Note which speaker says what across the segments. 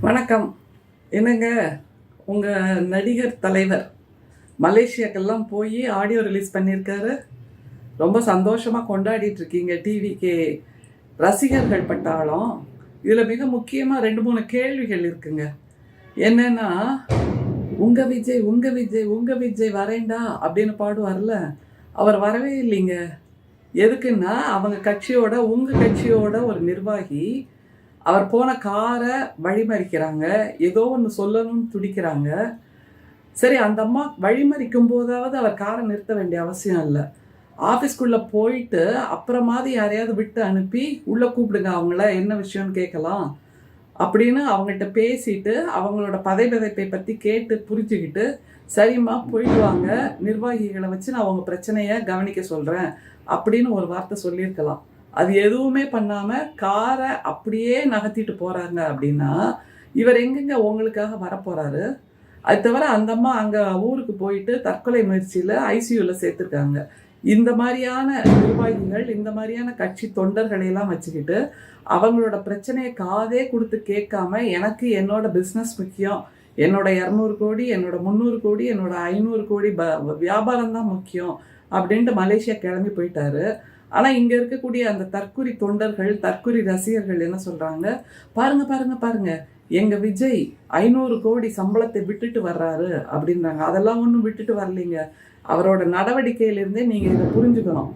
Speaker 1: வணக்கம். என்னங்க, உங்கள் நடிகர் தலைவர் மலேசியாக்கெல்லாம் போய் ஆடியோ ரிலீஸ் பண்ணியிருக்காரு. ரொம்ப சந்தோஷமாக கொண்டாடிட்டு இருக்கீங்க டிவிகே ரசிகர்கள் பட்டாளம். இதில் மிக முக்கியமாக 2-3 கேள்விகள் இருக்குங்க. என்னன்னா, உங்கள் விஜய் உங்கள் விஜய் உங்கள் விஜய் வரேண்டா அப்படின்னு பாடுவார்ல, அவர் வரவே இல்லைங்க. எதுக்குன்னா, அவங்க கட்சியோட உங்கள் கட்சியோட ஒரு நிர்வாகி அவர் போன காரை வழிமறிக்கிறாங்க. ஏதோ ஒன்று சொல்லணும்னு துடிக்கிறாங்க. சரி, அந்த அம்மா வழிமறிக்கும் போதாவது அவர் காரை நிறுத்த வேண்டிய அவசியம் இல்லை. ஆஃபீஸ்க்குள்ளே போயிட்டு அப்புறமாவது யாரையாவது விட்டு அனுப்பி உள்ளே கூப்பிடுங்க, அவங்கள என்ன விஷயம்னு கேட்கலாம் அப்படின்னு அவங்கள்ட்ட பேசிட்டு அவங்களோட பதைப்பதை பற்றி கேட்டு புரிஞ்சுக்கிட்டு, சரிம்மா போயிட்டு வாங்க, நிர்வாகிகளை வச்சு நான் அவங்க பிரச்சனையை கவனிக்க சொல்கிறேன் அப்படின்னு ஒரு வார்த்தை சொல்லியிருக்கலாம். அது எதுவுமே பண்ணாமல் காரை அப்படியே நகர்த்திட்டு போகிறாங்க அப்படின்னா, இவர் எங்கெங்க உங்களுக்காக வரப்போகிறாரு? அது தவிர அந்த அம்மா அங்கே ஊருக்கு போயிட்டு தற்கொலை முயற்சியில் ஐசியூவில் சேர்த்துருக்காங்க. இந்த மாதிரியான நிர்வாகிகள், இந்த மாதிரியான கட்சி தொண்டர்களையெல்லாம் வச்சுக்கிட்டு அவங்களோட பிரச்சனையை காதே கொடுத்து கேட்காம, எனக்கு என்னோட பிஸ்னஸ் முக்கியம், என்னோட 200 கோடி, என்னோட 300 கோடி, என்னோட 500 கோடி வியாபாரம் தான் முக்கியம் அப்படின்ட்டு மலேசியா கிளம்பி போயிட்டாரு. ஆனால் இங்கே இருக்கக்கூடிய அந்த தற்குறி தொண்டர்கள், தற்குறி ரசிகர்கள் என்ன சொல்கிறாங்க, பாருங்க பாருங்க பாருங்க, எங்கள் விஜய் 500 கோடி சம்பளத்தை விட்டுட்டு வர்றாரு அப்படின்றாங்க. அதெல்லாம் ஒன்றும் விட்டுட்டு வரலைங்க. அவரோட நடவடிக்கையிலிருந்தே நீங்கள் இதை புரிஞ்சுக்கணும்.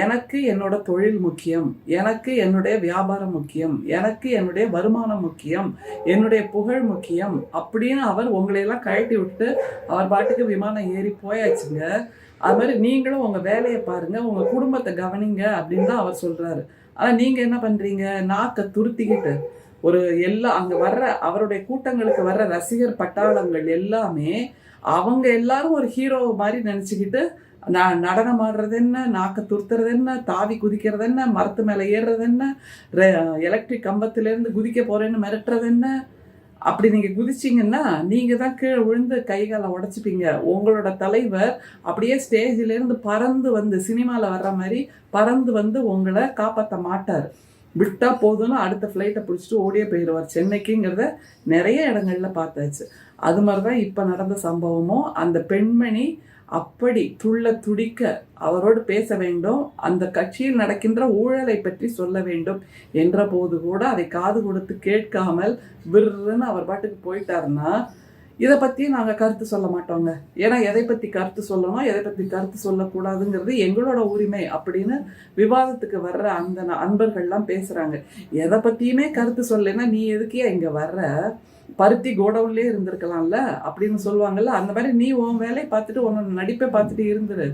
Speaker 1: எனக்கு என்னோட தொழில் முக்கியம், எனக்கு என்னுடைய வியாபாரம் முக்கியம், எனக்கு என்னுடைய வருமானம் முக்கியம், என்னுடைய புகழ் முக்கியம் அப்படின்னு அவர் உங்களையெல்லாம் கழட்டி விட்டு அவர் பாட்டுக்கு விமானம் ஏறி போயாச்சுங்க. அது மாதிரி நீங்களும் உங்கள் வேலையை பாருங்கள், உங்கள் குடும்பத்தை கவனிங்க அப்படின்னு தான் அவர் சொல்கிறாரு. ஆனால் நீங்கள் என்ன பண்ணுறீங்க, நாக்கை துருத்திக்கிட்டு அங்கே வர்ற அவருடைய கூட்டங்களுக்கு வர்ற ரசிகர் பட்டாளங்கள் எல்லாமே அவங்க எல்லாரும் ஒரு ஹீரோ மாதிரி நினச்சிக்கிட்டு நடனம் ஆடுறது என்ன, நாக்கை துருத்துறது என்ன, தாவி குதிக்கிறது என்ன, மரத்து மேலே ஏறுறது என்ன, எலக்ட்ரிக் கம்பத்துலேருந்து குதிக்க போகிறேன்னு மிரட்டுறது என்ன, அப்படி நீங்கள் குதிச்சிங்கன்னா நீங்கள் தான் கீழே விழுந்து கைகாலை உடச்சிப்பீங்க. உங்களோட தலைவர் அப்படியே ஸ்டேஜிலேருந்து பறந்து வந்து சினிமாவில் வர்ற மாதிரி பறந்து வந்து உங்களை காப்பாற்ற மாட்டார். விட்டால் போதும்னு அடுத்த ஃப்ளைட்டை பிடிச்சிட்டு ஓடியே போயிடுவார் சென்னைக்குங்கிறத நிறைய இடங்கள்ல பார்த்தாச்சு. அது மாதிரி தான் இப்போ நடந்த சம்பவமும். அந்த பெண்மணி அப்படி துடிக்க அவரோடு பேச வேண்டும், அந்த கட்சியில் நடக்கின்ற ஊழலை பற்றி சொல்ல வேண்டும் என்ற போது கூட அதை காது கொடுத்து கேட்காமல் விருன்னு அவர் பாட்டுக்கு போயிட்டாருன்னா, இதை பற்றி நாங்கள் கருத்து சொல்ல மாட்டோங்க. ஏன்னா எதை பற்றி கருத்து சொல்லணும், எதை பற்றி கருத்து சொல்லக்கூடாதுங்கிறது எங்களோட உரிமை அப்படின்னு விவாதத்துக்கு வர்ற அந்த அன்பர்கள்லாம் பேசுகிறாங்க. எதை பற்றியுமே கருத்து சொல்லலைன்னா நீ எதுக்கே இங்கே வர்ற, பருத்தி கோடவுன்லேயே இருந்திருக்கலாம்ல அப்படின்னு சொல்லுவாங்கல்ல. அந்த மாதிரி நீ உன் வேலையை பார்த்துட்டு உன்னோட நடிப்பை பார்த்துட்டு இருந்துரு.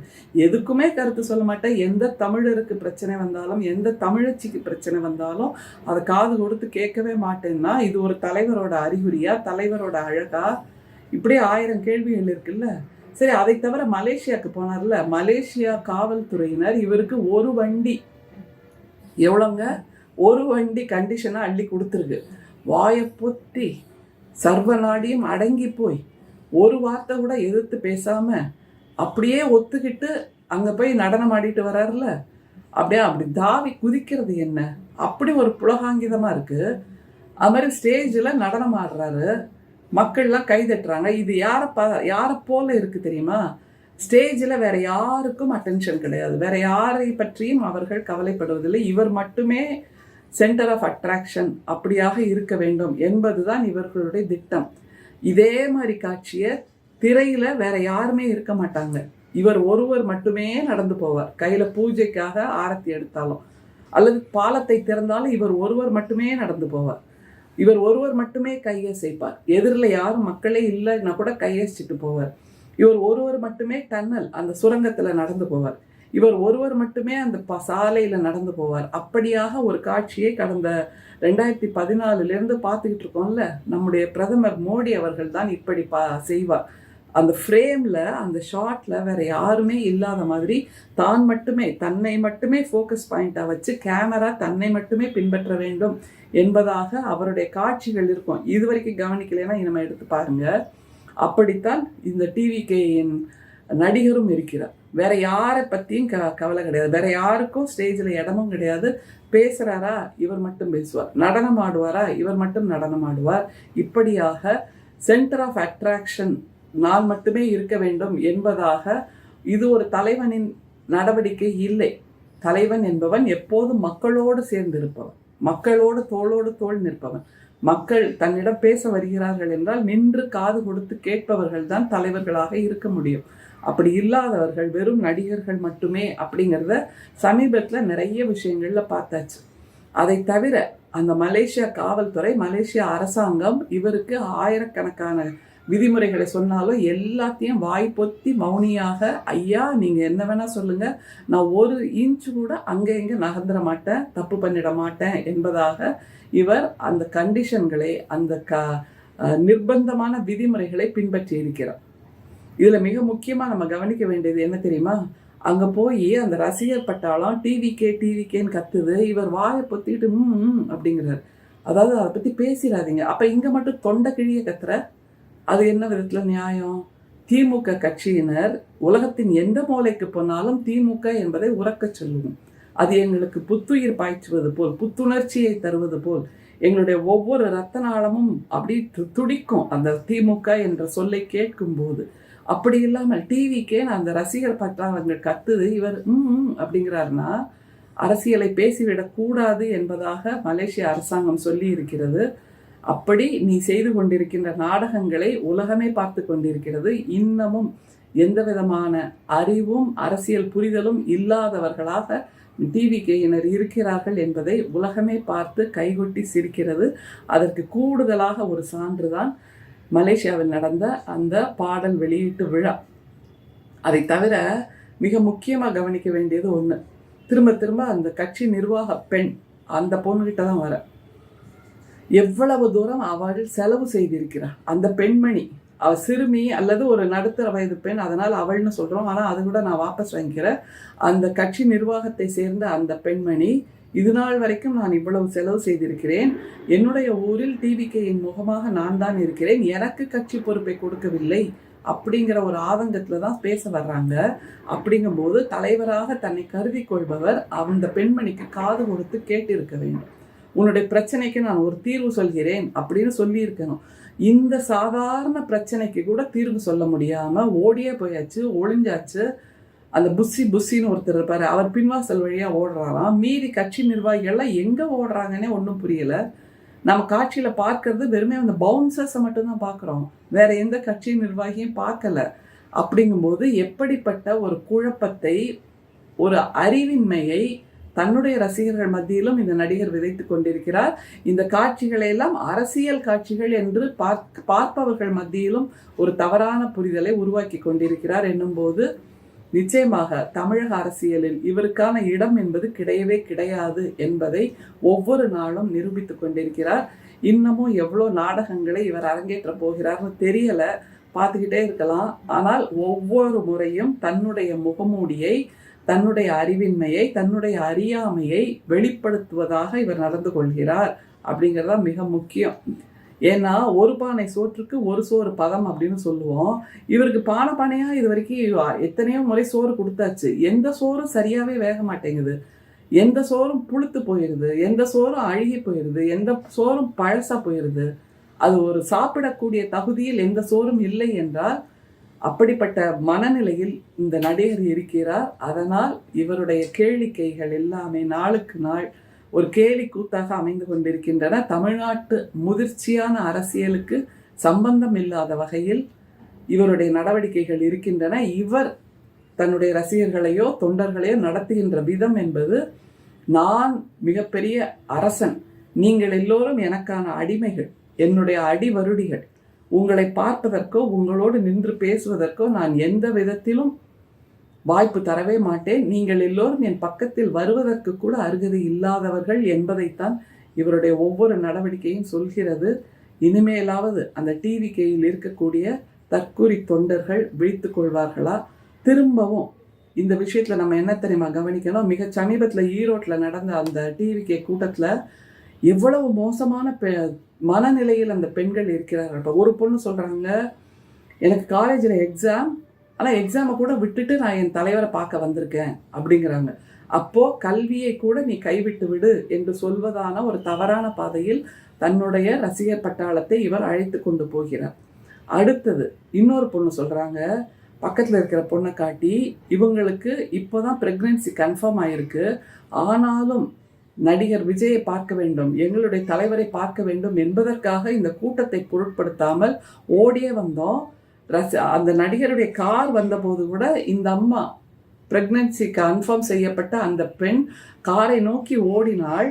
Speaker 1: எதுக்குமே கருத்து சொல்ல மாட்டேன். எந்த தமிழருக்கு பிரச்சனை வந்தாலும், எந்த தமிழச்சிக்கு பிரச்சனை வந்தாலும் அதை காது கொடுத்து கேட்கவே மாட்டேன்னா இது ஒரு தலைவரோட அறிகுறியா, தலைவரோட அழகா? இப்படியே 1000 கேள்விகள் இருக்குல்ல. சரி, அதை தவிர மலேசியாவுக்கு போனார்ல, மலேசியா காவல்துறையினர் இவருக்கு ஒரு வண்டி, எவ்வளோங்க, ஒரு வண்டி கண்டிஷனாக அள்ளி கொடுத்துருக்கு. வாயை பொத்தி சர்வநாடியும் அடங்கி போய் ஒரு வார்த்தை கூட எதிர்த்து பேசாம அப்படியே ஒத்துக்கிட்டு அங்கே போய் நடனம் ஆடிட்டு வர்றாருல, அப்படி தாவி குதிக்கிறது என்ன, அப்படி ஒரு புலகாங்கிதமாக இருக்குது. அது மாதிரி ஸ்டேஜில் நடனம் ஆடுறாரு, மக்கள்லாம் கை தட்டுறாங்க. இது யாரை போல இருக்குது தெரியுமா? ஸ்டேஜில் வேற யாருக்கும் அட்டென்ஷன் கிடையாது, வேற யாரை பற்றியும் அவர்கள் கவலைப்படுவதில்லை. இவர் மட்டுமே சென்டர் ஆஃப் அட்ராக்ஷன் அப்படியாக இருக்க வேண்டும் என்பதுதான் இவர்களுடைய திட்டம். இதே மாதிரி காட்சியை திரையில வேற யாருமே இருக்க மாட்டாங்க. இவர் ஒருவர் மட்டுமே நடந்து போவார். கையில பூஜைக்காக ஆரத்தி எடுத்தாலும் அல்லது பாலத்தை திறந்தாலும் இவர் ஒருவர் மட்டுமே நடந்து போவார். இவர் ஒருவர் மட்டுமே கையசைப்பார். எதிரில் யாரும் மக்களே இல்லைன்னா கூட கையசிச்சுட்டு போவார். இவர் ஒருவர் மட்டுமே டன்னல் அந்த சுரங்கத்துல நடந்து போவார். இவர் ஒருவர் மட்டுமே அந்த சாலையில் நடந்து போவார். அப்படியாக ஒரு காட்சியை கடந்த 2014 பார்த்துக்கிட்டு இருக்கோம்ல. நம்முடைய பிரதமர் மோடி அவர்கள் தான் இப்படி செய்வார். அந்த ஃப்ரேமில், அந்த ஷாட்டில் வேற யாருமே இல்லாத மாதிரி தான் மட்டுமே, தன்னை மட்டுமே ஃபோக்கஸ் பாயிண்டாக வச்சு கேமரா தன்னை மட்டுமே பின்பற்ற வேண்டும் என்பதாக அவருடைய காட்சிகள் இருக்கும். இது வரைக்கும் கவனிக்கலைன்னா நம்ம எடுத்து பாருங்க. அப்படித்தான் இந்த டிவிகேயின் நடிகரும் இருக்கிறார். வேற யாரை பற்றியும் கவலை கிடையாது. வேற யாருக்கும் ஸ்டேஜில் இடமும் கிடையாது. பேசுகிறாரா இவர் மட்டும் பேசுவார், நடனம் ஆடுவாரா இவர் மட்டும் நடனம் ஆடுவார். இப்படியாக சென்டர் ஆஃப் அட்ராக்ஷன் நான் மட்டுமே இருக்க வேண்டும் என்பதாக இது ஒரு தலைவனின் நடவடிக்கை இல்லை. தலைவன் என்பவன் எப்போதும் மக்களோடு சேர்ந்து இருப்பவன், மக்களோடு தோளோடு தோள் நிற்பவன். மக்கள் தன்னிடம் பேச வருகிறார்கள் என்றால் நின்று காது கொடுத்து கேட்பவர்கள் தான் தலைவர்களாக இருக்க முடியும். அப்படி இல்லாதவர்கள் வெறும் நடிகர்கள் மட்டுமே அப்படிங்கிறத சமீபத்தில் நிறைய விஷயங்கள்ல பார்த்தாச்சு. அதை தவிர அந்த மலேசியா காவல்துறை, மலேசியா அரசாங்கம் இவருக்கு ஆயிரக்கணக்கான விதிமுறைகளை சொன்னாலும் எல்லாத்தையும் வாய் பொத்தி மௌனியாக, ஐயா நீங்கள் என்ன வேணால் சொல்லுங்கள், நான் ஒரு இன்ச்சு கூட அங்கே இங்கே நகர்ந்துட மாட்டேன், தப்பு பண்ணிட மாட்டேன் என்பதாக இவர் அந்த கண்டிஷன்களை, அந்த நிர்பந்தமான விதிமுறைகளை பின்பற்றி இருக்கிறார். இதில் மிக முக்கியமாக நம்ம கவனிக்க வேண்டியது என்ன தெரியுமா? அங்கே போய் அந்த ரசிகர் பட்டாளம் டிவிக்கேன்னு கத்துது, இவர் வாயை பொத்திட்டு அப்படிங்கிறார். அதாவது அதை பற்றி பேசிடாதீங்க. அப்போ இங்கே மட்டும் தொண்டை கிழிய கத்துற, அது என்ன விதத்தில் நியாயம்? திமுக கட்சியினர் உலகத்தின் எந்த மூலைக்கு போனாலும் திமுக என்பதை உறக்க சொல்லுவோம். அது எங்களுக்கு புத்துயிர் பாய்ச்சுவது போல், புத்துணர்ச்சியை தருவது போல், எங்களுடைய ஒவ்வொரு ரத்த நாளமும் அப்படி துடிக்கும் அந்த திமுக என்ற சொல்லை கேட்கும் போது. அப்படி இல்லாமல் டிவிக்கே அந்த ரசிகர் பற்றாளர்கள் கத்துது, இவர் அப்படிங்கிறாருன்னா அரசியலை பேசிவிடக்கூடாது என்பதாக மலேசிய அரசாங்கம் சொல்லி இருக்கிறது. அப்படி நீ செய்து கொண்டிருக்கின்ற நாடகங்களை உலகமே பார்த்து கொண்டிருக்கிறது. இன்னமும் எந்த விதமான அறிவும் அரசியல் புரிதலும் இல்லாதவர்களாக டிவிகேயினர் இருக்கிறார்கள் என்பதை உலகமே பார்த்து கைகொட்டி சிரிக்கிறது. அதற்கு கூடுதலாக ஒரு சான்றுதான் மலேசியாவில் நடந்த அந்த பாடல் வெளியீட்டு விழா. அதை தவிர மிக முக்கியமாக கவனிக்க வேண்டியது ஒன்று, திரும்ப திரும்ப அந்த கட்சி நிர்வாக பெண் அந்த பொண்ணுகிட்ட தான் வர, எவ்வளவு தூரம் அவள் செலவு செய்திருக்கிறார். அந்த பெண்மணி அவள் சிறுமி அல்லது ஒரு நடுத்தர வயது பெண், அதனால் அவள்னு சொல்கிறோம், ஆனால் அது கூட நான் வாபஸ் வாங்கிக்கிறேன். அந்த கட்சி நிர்வாகத்தை சேர்ந்த அந்த பெண்மணி, இது நாள் வரைக்கும் நான் இவ்வளவு செலவு செய்திருக்கிறேன், என்னுடைய ஊரில் டிவிகேயின் முகமாக நான் தான் இருக்கிறேன், எனக்கு கட்சி பொறுப்பை கொடுக்கவில்லை அப்படிங்கிற ஒரு ஆதங்கத்தில் தான் பேச வர்றாங்க. அப்படிங்கும்போது தலைவராக தன்னை கருதி கொள்பவர் அந்த பெண்மணிக்கு காது கொடுத்து கேட்டிருக்க வேண்டும். உன்னுடைய பிரச்சனைக்கு நான் ஒரு தீர்வு சொல்கிறேன் அப்படின்னு சொல்லியிருக்கணும். இந்த சாதாரண பிரச்சனைக்கு கூட தீர்வு சொல்ல முடியாமல் ஓடியே போயாச்சு, ஒளிஞ்சாச்சு. அந்த புssiன்னு ஒருத்தர் இருப்பார், அவர் பின்வாசல் வழியாக ஓடுறாராம். மீதி கட்சி நிர்வாகிகள்லாம் எங்கே ஓடுறாங்கன்னே ஒன்றும் புரியலை. நம்ம காட்சியில் பார்க்கறது வெறுமே அந்த பவுன்சர்ஸை மட்டும்தான் பார்க்குறோம், வேற எந்த கட்சி நிர்வாகியும் பார்க்கல. அப்படிங்கும்போது எப்படிப்பட்ட ஒரு குழப்பத்தை, ஒரு அறிவின்மையை தன்னுடைய ரசிகர்கள் மத்தியிலும் இந்த நடிகர் விதைத்து கொண்டிருக்கிறார். இந்த காட்சிகளை எல்லாம் அரசியல் காட்சிகள் என்று பார்ப்பவர்கள் மத்தியிலும் ஒரு தவறான புரிதலை உருவாக்கி கொண்டிருக்கிறார் என்னும்போது நிச்சயமாக தமிழக அரசியலில் இவருக்கான இடம் என்பது கிடையவே கிடையாது என்பதை ஒவ்வொரு நாளும் நிரூபித்து கொண்டிருக்கிறார். இன்னமும் எவ்வளோ நாடகங்களை இவர் அரங்கேற்ற போகிறார்னு தெரியல, பார்த்துக்கிட்டே இருக்கலாம். ஆனால் ஒவ்வொரு முறையும் தன்னுடைய முகமூடியை, தன்னுடைய அறிவின்மையை, தன்னுடைய அறியாமையை வெளிப்படுத்துவதாக இவர் நடந்து கொள்கிறார் அப்படிங்கிறதா மிக முக்கியம். ஏன்னா ஒரு பானை சோற்றுக்கு ஒரு சோறு பதம் அப்படின்னு சொல்லுவோம். இவருக்கு பானையாக இது வரைக்கும் எத்தனையோ முறை சோறு கொடுத்தாச்சு, எந்த சோறும் சரியாகவே வேக மாட்டேங்குது, எந்த சோறும் புழுத்து போயிடுது, எந்த சோறும் அழுகி போயிடுது, எந்த சோறும் பழசா போயிடுது. அது ஒரு சாப்பிடக்கூடிய தகுதியில் எந்த சோறும் இல்லை என்றால் அப்படிப்பட்ட மனநிலையில் இந்த நடிகர் இருக்கிறார். அதனால் இவருடைய கேளிக்கைகள் எல்லாமே நாளுக்கு நாள் ஒரு கேலி கூத்தாக அமைந்து கொண்டிருக்கின்றன. தமிழ்நாட்டு முதிர்ச்சியான அரசியலுக்கு சம்பந்தம் இல்லாத வகையில் இவருடைய நடவடிக்கைகள் இருக்கின்றன. இவர் தன்னுடைய ரசிகர்களையோ தொண்டர்களையோ நடத்துகின்ற விதம் என்பது, நான் மிகப்பெரிய அரசன், நீங்கள் எல்லோரும் எனக்கான அடிமைகள், என்னுடைய அடிவருடிகள், உங்களை பார்ப்பதற்கோ உங்களோடு நின்று பேசுவதற்கோ நான் எந்த விதத்திலும் வாய்ப்பு தரவே மாட்டேன், நீங்கள் எல்லோரும் என் பக்கத்தில் வருவதற்கு கூட அருகதை இல்லாதவர்கள் என்பதைத்தான் இவருடைய ஒவ்வொரு நடவடிக்கையும் சொல்கிறது. இனிமேலாவது அந்த டிவிகேயில் இருக்கக்கூடிய தற்கூரி தொண்டர்கள் விழித்து கொள்வார்களா? திரும்பவும் இந்த விஷயத்தில் நம்ம என்ன தெரியுமா கவனிக்கணும், மிக சமீபத்தில் ஈரோட்டில் நடந்த அந்த டிவிகே கூட்டத்தில் எவ்வளவு மோசமான மனநிலையில் அந்த பெண்கள் இருக்கிறார்கள். இப்போ ஒரு பொண்ணு சொல்கிறாங்க, எனக்கு காலேஜில் எக்ஸாம், ஆனால் எக்ஸாமை கூட விட்டுட்டு நான் என் தலைவரை பார்க்க வந்திருக்கேன் அப்படிங்கிறாங்க. அப்போ கல்வியை கூட நீ கைவிட்டு விடு என்று சொல்வதான ஒரு தவறான பாதையில் தன்னுடைய ரசிகர் பட்டாளத்தை இவர் அழைத்து கொண்டு போகிறார். அடுத்தது இன்னொரு பொண்ணு சொல்றாங்க, பக்கத்தில் இருக்கிற பொண்ணை காட்டி, இவங்களுக்கு இப்போதான் பிரெக்னன்சி கன்ஃபார்ம் ஆயிருக்கு, ஆனாலும் நடிகர் விஜயை பார்க்க வேண்டும், எங்களுடைய தலைவரை பார்க்க வேண்டும் என்பதற்காக இந்த கூட்டத்தை பொருட்படுத்தாமல் ஓடியே வந்தோம். அந்த நடிகருடைய கார் வந்தபோது கூட இந்த அம்மா பிரெக்னன்சி கன்ஃபார்ம் செய்யப்பட்ட அந்த பெண் காரை நோக்கி ஓடினாள்,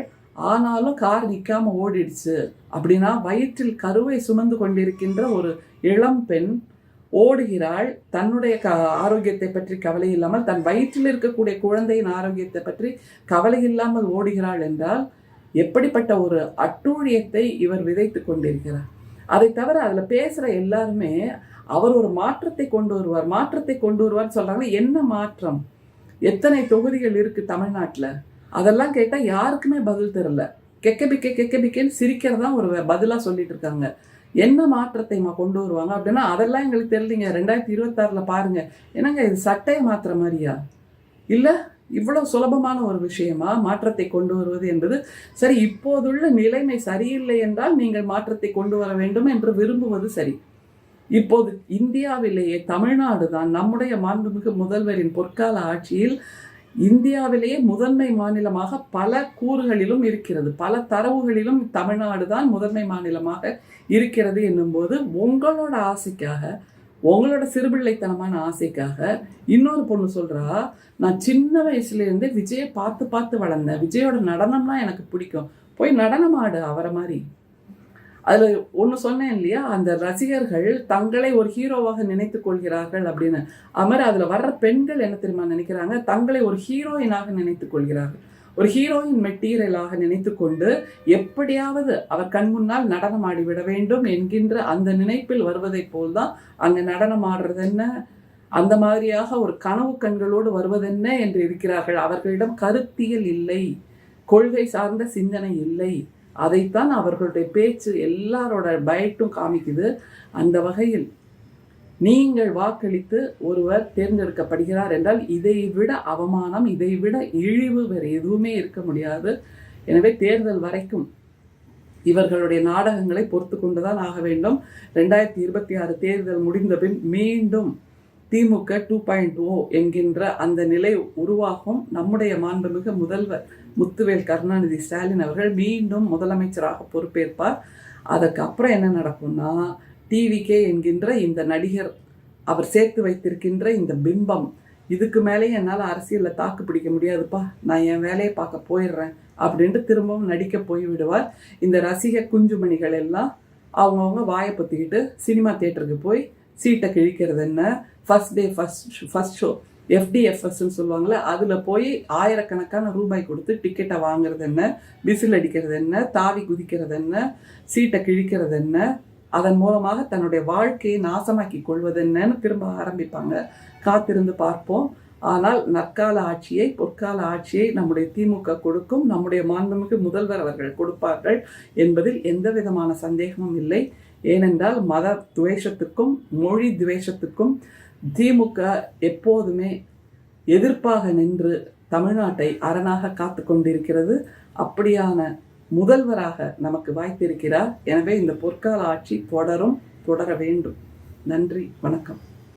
Speaker 1: ஆனாலும் கார் நிற்காம ஓடிடுச்சு. அப்படின்னா வயிற்றில் கருவை சுமந்து கொண்டிருக்கின்ற ஒரு இளம் பெண் ஓடுகிறாள், தன்னுடைய ஆரோக்கியத்தை பற்றி கவலை இல்லாமல், தன் வயிற்றில் இருக்கக்கூடிய குழந்தையின் ஆரோக்கியத்தை பற்றி கவலை இல்லாமல் ஓடுகிறாள் என்றால் எப்படிப்பட்ட ஒரு அட்டூழியத்தை இவர் விதைத்து கொண்டிருக்கிறார். அதை தவிர அதில் பேசுகிற எல்லாருமே அவர் ஒரு மாற்றத்தை கொண்டு வருவார், மாற்றத்தை கொண்டு வருவார்னு சொல்கிறாங்க. என்ன மாற்றம்? எத்தனை தொகுதிகள் இருக்குது தமிழ்நாட்டில்? அதெல்லாம் கேட்டால் யாருக்குமே பதில் தெரியல. கெக்கபிக்கேன்னு சிரிக்கிறதா ஒரு பதிலாக சொல்லிட்டு இருக்காங்க. என்ன மாற்றத்தை கொண்டு வருவாங்க அப்படின்னா அதெல்லாம் எங்களுக்கு தெரியலிங்க. 2026 பாருங்க. என்னங்க இது சட்டையை மாற்றுற மாதிரியா? இல்லை இவ்வளோ சுலபமான ஒரு விஷயமா மாற்றத்தை கொண்டு வருவது என்பது? சரி, இப்போதுள்ள நிலைமை சரியில்லை என்றால் நீங்கள் மாற்றத்தை கொண்டு வர வேண்டும் என்று விரும்புவது சரி. இப்போது இந்தியாவிலேயே தமிழ்நாடு தான் நம்முடைய மாண்புமிகு முதல்வரின் பொற்கால ஆட்சியில் இந்தியாவிலேயே முதன்மை மாநிலமாக பல கூறுகளிலும் இருக்கிறது, பல தரவுகளிலும் தமிழ்நாடு தான் முதன்மை மாநிலமாக இருக்கிறது என்னும்போது உங்களோட ஆசைக்காக, உங்களோட சிறுபிள்ளைத்தனமான ஆசைக்காக இன்னொரு பொண்ணு சொல்றா, நான் சின்ன வயசுலேருந்து விஜயை பார்த்து பார்த்து வளர்ந்தேன், விஜயோட நடனம்னா எனக்கு பிடிக்கும், போய் நடனம் ஆடு அவரை மாதிரி. அதில் ஒன்று சொன்னேன் இல்லையா, அந்த ரசிகர்கள் தங்களை ஒரு ஹீரோவாக நினைத்து கொள்கிறார்கள் அப்படின்னு. அது மாதிரி அதில் வர்ற பெண்கள் என்ன தெரியுமா நினைக்கிறாங்க, தங்களை ஒரு ஹீரோயினாக நினைத்து கொள்கிறார்கள், ஒரு ஹீரோயின் மெட்டீரியலாக நினைத்து கொண்டு எப்படியாவது அவர் கண் முன்னால் நடனம் ஆடிவிட வேண்டும் என்கின்ற அந்த நினைப்பில் வருவதை போல்தான் அங்கே நடனம் ஆடுறது என்ன, அந்த மாதிரியாக ஒரு கனவு கண்களோடு வருவதென்ன என்று இருக்கிறார்கள். அவர்களிடம் கருத்தியல் இல்லை, கொள்கை சார்ந்த சிந்தனை இல்லை. அதைத்தான் அவர்களுடைய பேச்சு எல்லாரோட பயட்டும் காமிக்குது. அந்த வகையில் நீங்கள் வாக்களித்து ஒருவர் தேர்ந்தெடுக்கப்படுகிறார் என்றால் இதை விட அவமானம், இதை விட இழிவு வேறு எதுவுமே இருக்க முடியாது. எனவே தேர்தல் வரைக்கும் இவர்களுடைய நாடகங்களை பொறுத்து கொண்டுதான் ஆக வேண்டும். 2026 தேர்தல் முடிந்த பின் மீண்டும் திமுக 2.0 என்கின்ற அந்த நிலை உருவாகும். நம்முடைய மாண்புமிகு முதல்வர் முத்துவேல் கருணாநிதி ஸ்டாலின் அவர்கள் மீண்டும் முதலமைச்சராக பொறுப்பேற்பார். அதுக்கு அப்புறம் என்ன நடக்கும்னா, டிவிகே என்கின்ற இந்த நடிகர் அவர் சேர்த்து வைத்திருக்கின்ற இந்த பிம்பம், இதுக்கு மேலே என்னால் அரசியலில் தாக்கு பிடிக்க முடியாதுப்பா, நான் என் வேலையை பார்க்க போயிடுறேன் அப்படின்ட்டு திரும்பவும் நடிக்க போய் விடுவார். இந்த ரசிக குஞ்சுமணிகள் எல்லாம் அவங்கவுங்க வாயை பற்றிக்கிட்டு சினிமா தியேட்டருக்கு போய் சீட்டை கிழிக்கிறது என்ன, ஃபர்ஸ்ட் டே ஃபர்ஸ்ட் ஷோ FDFSன்னு சொல்லுவாங்களே, அதில் போய் ஆயிரக்கணக்கான ரூபாய் கொடுத்து டிக்கெட்டை வாங்குறது என்ன, விசில் அடிக்கிறது என்ன, தாவி குதிக்கிறது என்ன, சீட்டை கிழிக்கிறது என்ன, அதன் மூலமாக தன்னுடைய வாழ்க்கையை நாசமாக்கி கொள்வது என்னன்னு திரும்ப ஆரம்பிப்பாங்க. காத்திருந்து பார்ப்போம். ஆனால் நற்கால ஆட்சியை, பொற்கால ஆட்சியை நம்முடைய திமுக கொடுக்கும், நம்முடைய மாண்புமிகு முதல்வர் அவர்கள் கொடுப்பார்கள் என்பதில் எந்த விதமான சந்தேகமும் இல்லை. ஏனென்றால் மத துவேஷத்துக்கும் மொழி துவேஷத்துக்கும் திமுக எப்போதுமே எதிர்ப்பாக நின்று தமிழ்நாட்டை அரணாக காத்து கொண்டிருக்கிறது. அப்படியான முதல்வராக நமக்கு வாய்த்திருக்கிறார். எனவே இந்த பொற்கால ஆட்சி தொடர வேண்டும். நன்றி, வணக்கம்.